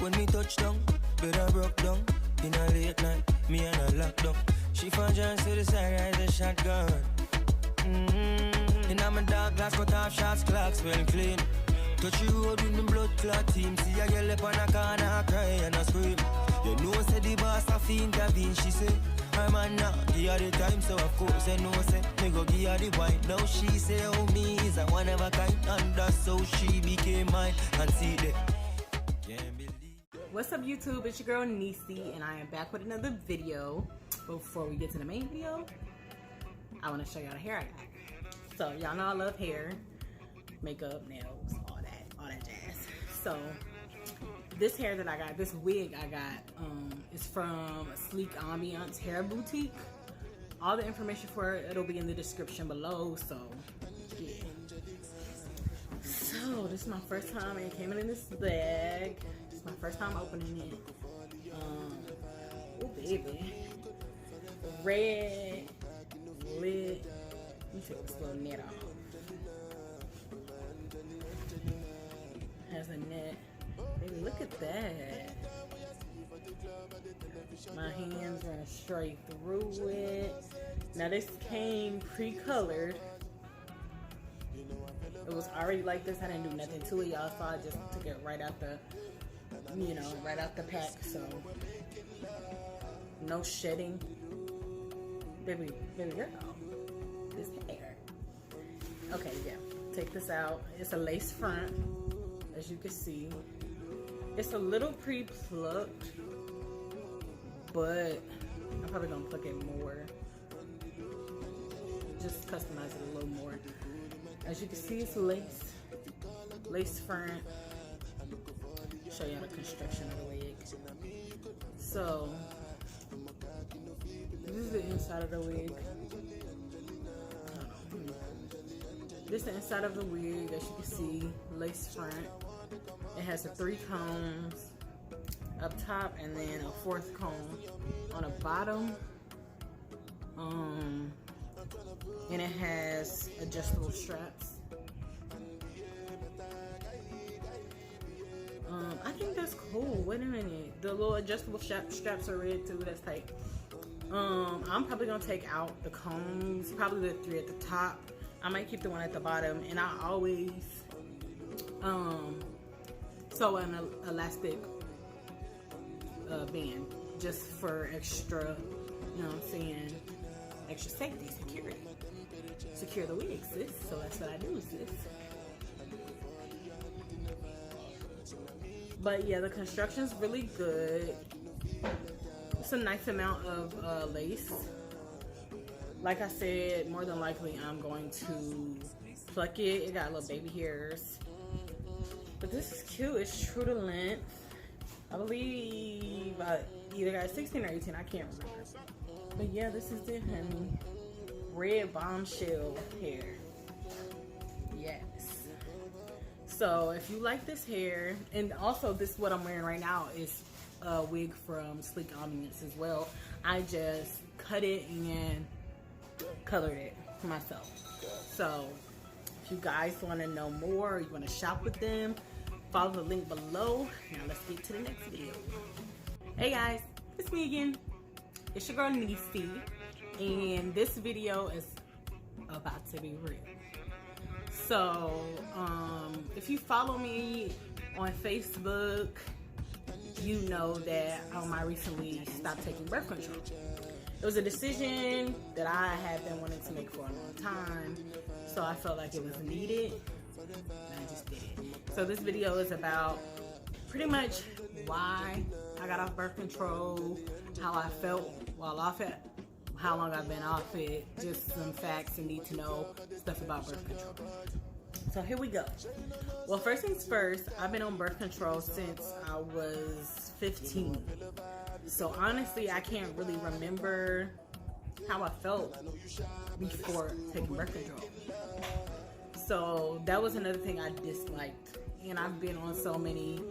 When me touch down, bed I broke down. In a late night, me and a lockdown. She found John to the side, rise a shotgun. In my dark glass, cut off shots, clocks well clean. Touch the road with the blood clot team. See a girl up on a corner, I cry and I scream. You know, say the boss have to intervene, she say. Her man now, give her the time, so of course I know, say me go give her the wine. Now she say, oh, me is a one of a kind. And that's how she became mine. And see that, can't believe. What's up, YouTube? It's your girl Niecy, and I am back with another video. Before we get to the main video, I want to show y'all the hair I got. So y'all know I love hair, makeup, nails, all that jazz. So this hair that I got, this wig I got, is from Sleek Ambiance Hair Boutique. All the information for it, it'll be in the description below. So yeah. So this is my first time it came in this bag. This is my first time opening it. Oh baby, red lid. Let me take this little net off. Has a net. Baby, look at that. My hands run straight through it. Now this came pre-colored. It was already like this. I didn't do nothing to it, y'all. So I just took it right out the, right out the pack. So no shedding. Baby girl. This hair. Okay, yeah. Take this out. It's a lace front, as you can see. It's a little pre-plucked, but I'm probably gonna pluck it more. Just customize it a little more. As you can see, it's lace front. Show you the construction of the wig. So this is the inside of the wig. This is the inside of the wig, as you can see, lace front. It has the 3 combs up top and then a 4th comb on the bottom. And it has adjustable straps. I think that's cool. Wait a minute. The little adjustable straps are red too. That's tight. I'm probably gonna take out the combs, probably the 3 at the top. I might keep the 1 at the bottom, and I always sew an elastic band just for extra, you know what I'm saying, extra safety, security. Secure the wig, sis. So that's what I do, sis. But yeah, the construction's really good. It's a nice amount of lace. Like I said, more than likely I'm going to pluck it. It got little baby hairs. But this is cute. It's true to length. I believe I either got 16 or 18. I can't remember. But yeah, this is it, honey. Red bombshell hair. Yes. So if you like this hair, and also this what I'm wearing right now is a wig from Sleek Ambiance as well. I just cut it and colored it myself. So if you guys want to know more, or you want to shop with them, follow the link below. Now let's get to the next video. Hey guys, it's me again. It's your girl Niecy, and this video is about to be real. So if you follow me on Facebook, you know that I recently stopped taking birth control. It was a decision that I had been wanting to make for a long time, so I felt like it was needed, and I just did it. So this video is about pretty much why I got off birth control, how I felt while off it, how long I've been off it, just some facts and need to know stuff about birth control. So here we go. Well, first things first, I've been on birth control since I was 15. So honestly, I can't really remember how I felt before taking birth control. So that was another thing I disliked. And I've been on so many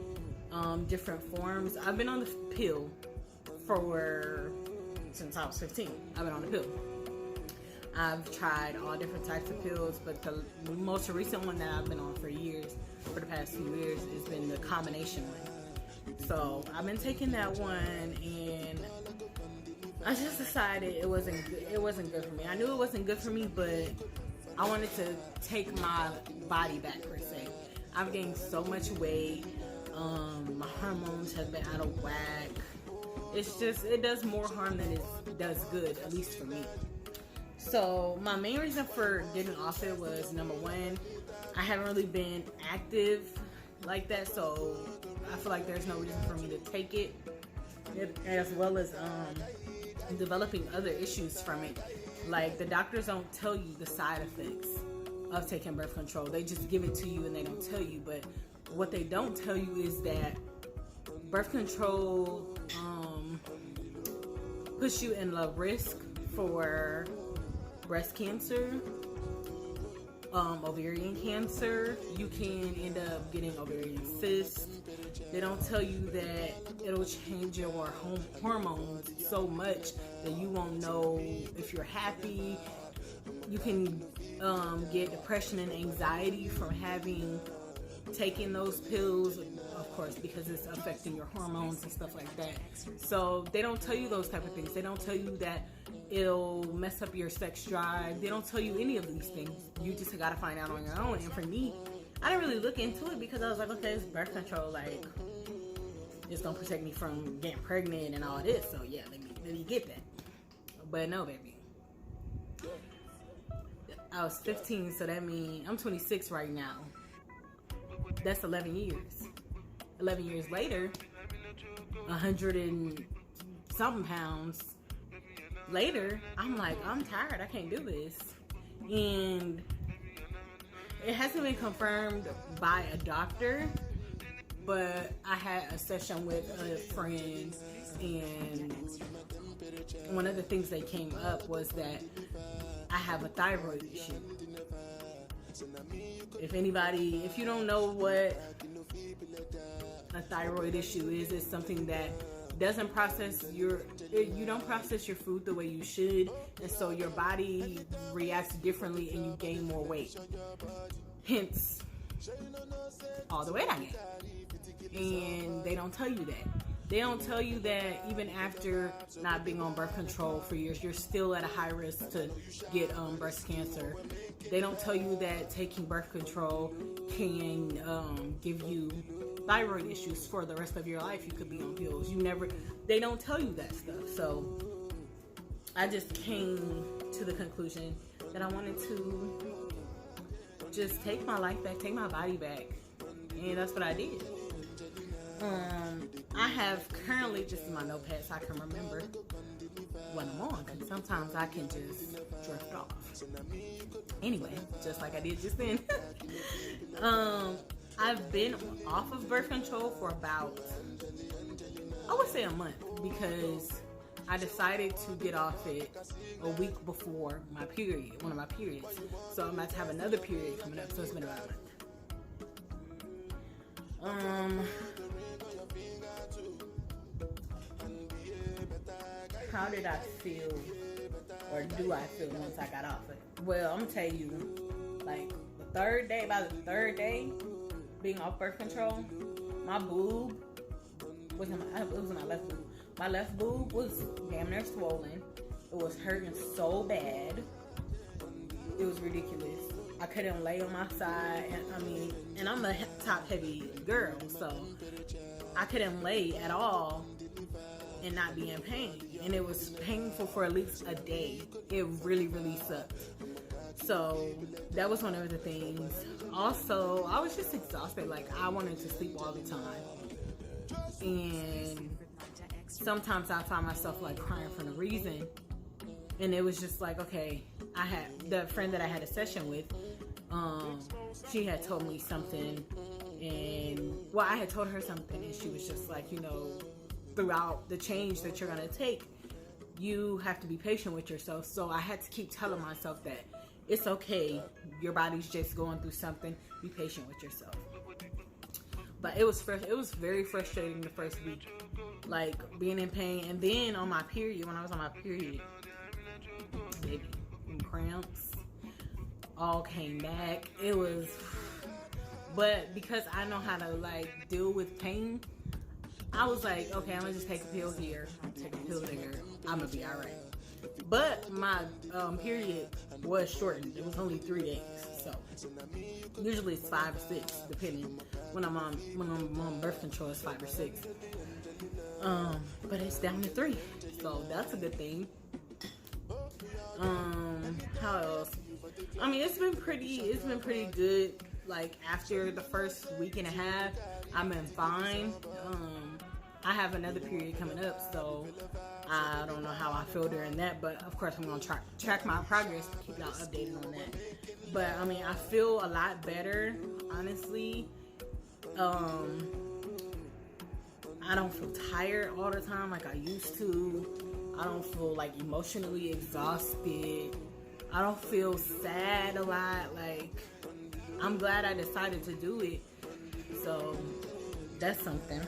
different forms. I've been on the pill since I was 15. I've been on the pill. I've tried all different types of pills, but the most recent one that I've been on for the past few years, has been the combination one. So I've been taking that one, and I just decided it wasn't good for me. I knew it wasn't good for me, but I wanted to take my body back, per se. I've gained so much weight. My hormones have been out of whack. It's just, it does more harm than it does good, at least for me. So my main reason for getting off it was, number one, I haven't really been active like that, so I feel like there's no reason for me to take it, as well as developing other issues from it. Like, the doctors don't tell you the side effects of taking birth control. They just give it to you and they don't tell you. But what they don't tell you is that birth control puts you in low risk for breast cancer, ovarian cancer. You can end up getting ovarian cysts. They don't tell you that it'll change your hormones so much that you won't know if you're happy. You can get depression and anxiety from taking those pills, of course, because it's affecting your hormones and stuff like that. So they don't tell you those type of things. They don't tell you that it'll mess up your sex drive. They don't tell you any of these things. You just gotta find out on your own. And for me, I didn't really look into it because I was like, okay, it's birth control, like, it's gonna protect me from getting pregnant and all this. So yeah, let me get that. But no, baby. I was 15, so that means I'm 26 right now. That's 11 years. 11 years later, 100 and something pounds later, I'm like, I'm tired. I can't do this. And it hasn't been confirmed by a doctor, but I had a session with a friend, and one of the things that came up was that I have a thyroid issue. If you don't know what a thyroid issue is, it's something that doesn't process you don't process your food the way you should, and so your body reacts differently and you gain more weight. Hence all the weight I gained. And they don't tell you that. They don't tell you that even after not being on birth control for years, you're still at a high risk to get breast cancer. They don't tell you that taking birth control can give you thyroid issues for the rest of your life. You could be on pills. They don't tell you that stuff. So I just came to the conclusion that I wanted to just take my life back, take my body back. And that's what I did. I have currently, just in my notepad so I can remember what I'm on, because sometimes I can just drift off. Anyway, just like I did just then. I've been off of birth control for about, I would say, a month, because I decided to get off it a week before my period, one of my periods. So I'm about to have another period coming up, so it's been about a month. How did I feel, or do I feel once I got off it? Well, I'm gonna tell you, like, by the third day being off birth control, my boob it was my left boob. My left boob was damn near swollen. It was hurting so bad. It was ridiculous. I couldn't lay on my side, and I'm a top heavy girl, so I couldn't lay at all and not be in pain. And it was painful for at least a day. It really, really sucked. So that was one of the things. Also, I was just exhausted. Like, I wanted to sleep all the time. And sometimes I find myself like crying for no reason. And it was just like, okay, I had the friend that I had a session with, she had told me something, and I had told her something, and she was just like, throughout the change that you're gonna take, you have to be patient with yourself. So I had to keep telling myself that it's okay, your body's just going through something, be patient with yourself. But it was very frustrating the first week, like being in pain. And then on my period, when I was on my period, baby, cramps all came back. It was, but because I know how to like deal with pain, I was like, okay, I'm gonna just take a pill here, take a pill there, I'm gonna be all right. But my period was shortened. It was only 3 days. So usually it's 5 or 6, depending. When I'm on birth control, it's 5 or 6. But it's down to 3, so that's a good thing. How else? I mean, it's been pretty good. Like after the first week and a half, I've been fine. I have another period coming up, so I don't know how I feel during that, but of course I'm gonna track my progress to keep y'all updated on that. But I mean, I feel a lot better, honestly. I don't feel tired all the time like I used to. I don't feel like emotionally exhausted. I don't feel sad a lot. Like, I'm glad I decided to do it. So that's something.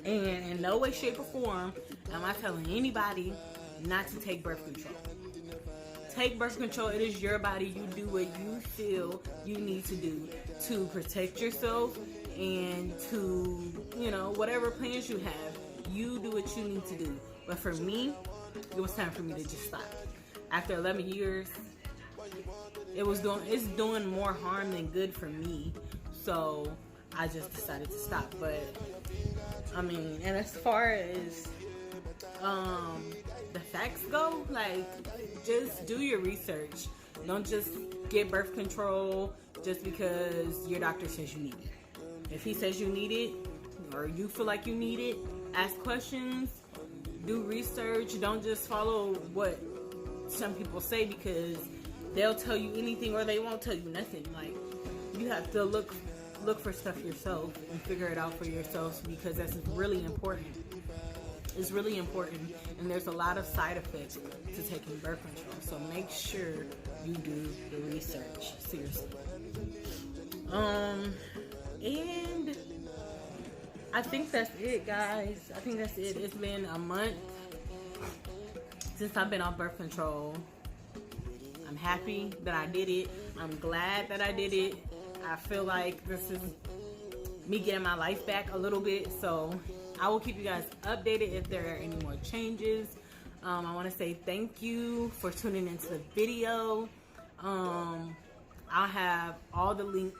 And in no way, shape, or form am I telling anybody not to take birth control. Take birth control. It is your body. You do what you feel you need to do to protect yourself and to, you know, whatever plans you have, you do what you need to do. But for me, it was time for me to just stop. After 11 years, it's doing more harm than good for me. So I just decided to stop. But I mean, and as far as the facts go, like, just do your research. Don't just get birth control just because your doctor says you need it. If he says you need it, or you feel like you need it, ask questions, do research. Don't just follow what some people say, because they'll tell you anything or they won't tell you nothing. Like, you have to look for stuff yourself and figure it out for yourself, because that's really important. It's really important, and there's a lot of side effects to taking birth control. So make sure you do the research, seriously. And I think that's it, guys. I think that's it. It's been a month since I've been on birth control. I'm happy that I did it. I'm glad that I did it. I feel like this is me getting my life back a little bit. So I will keep you guys updated if there are any more changes. I want to say thank you for tuning into the video. I'll have all the links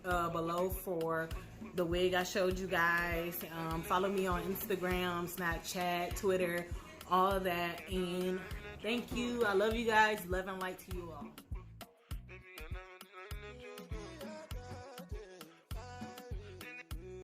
below for the wig I showed you guys. Follow me on Instagram, Snapchat, Twitter, all of that. And thank you. I love you guys. Love and light to you all.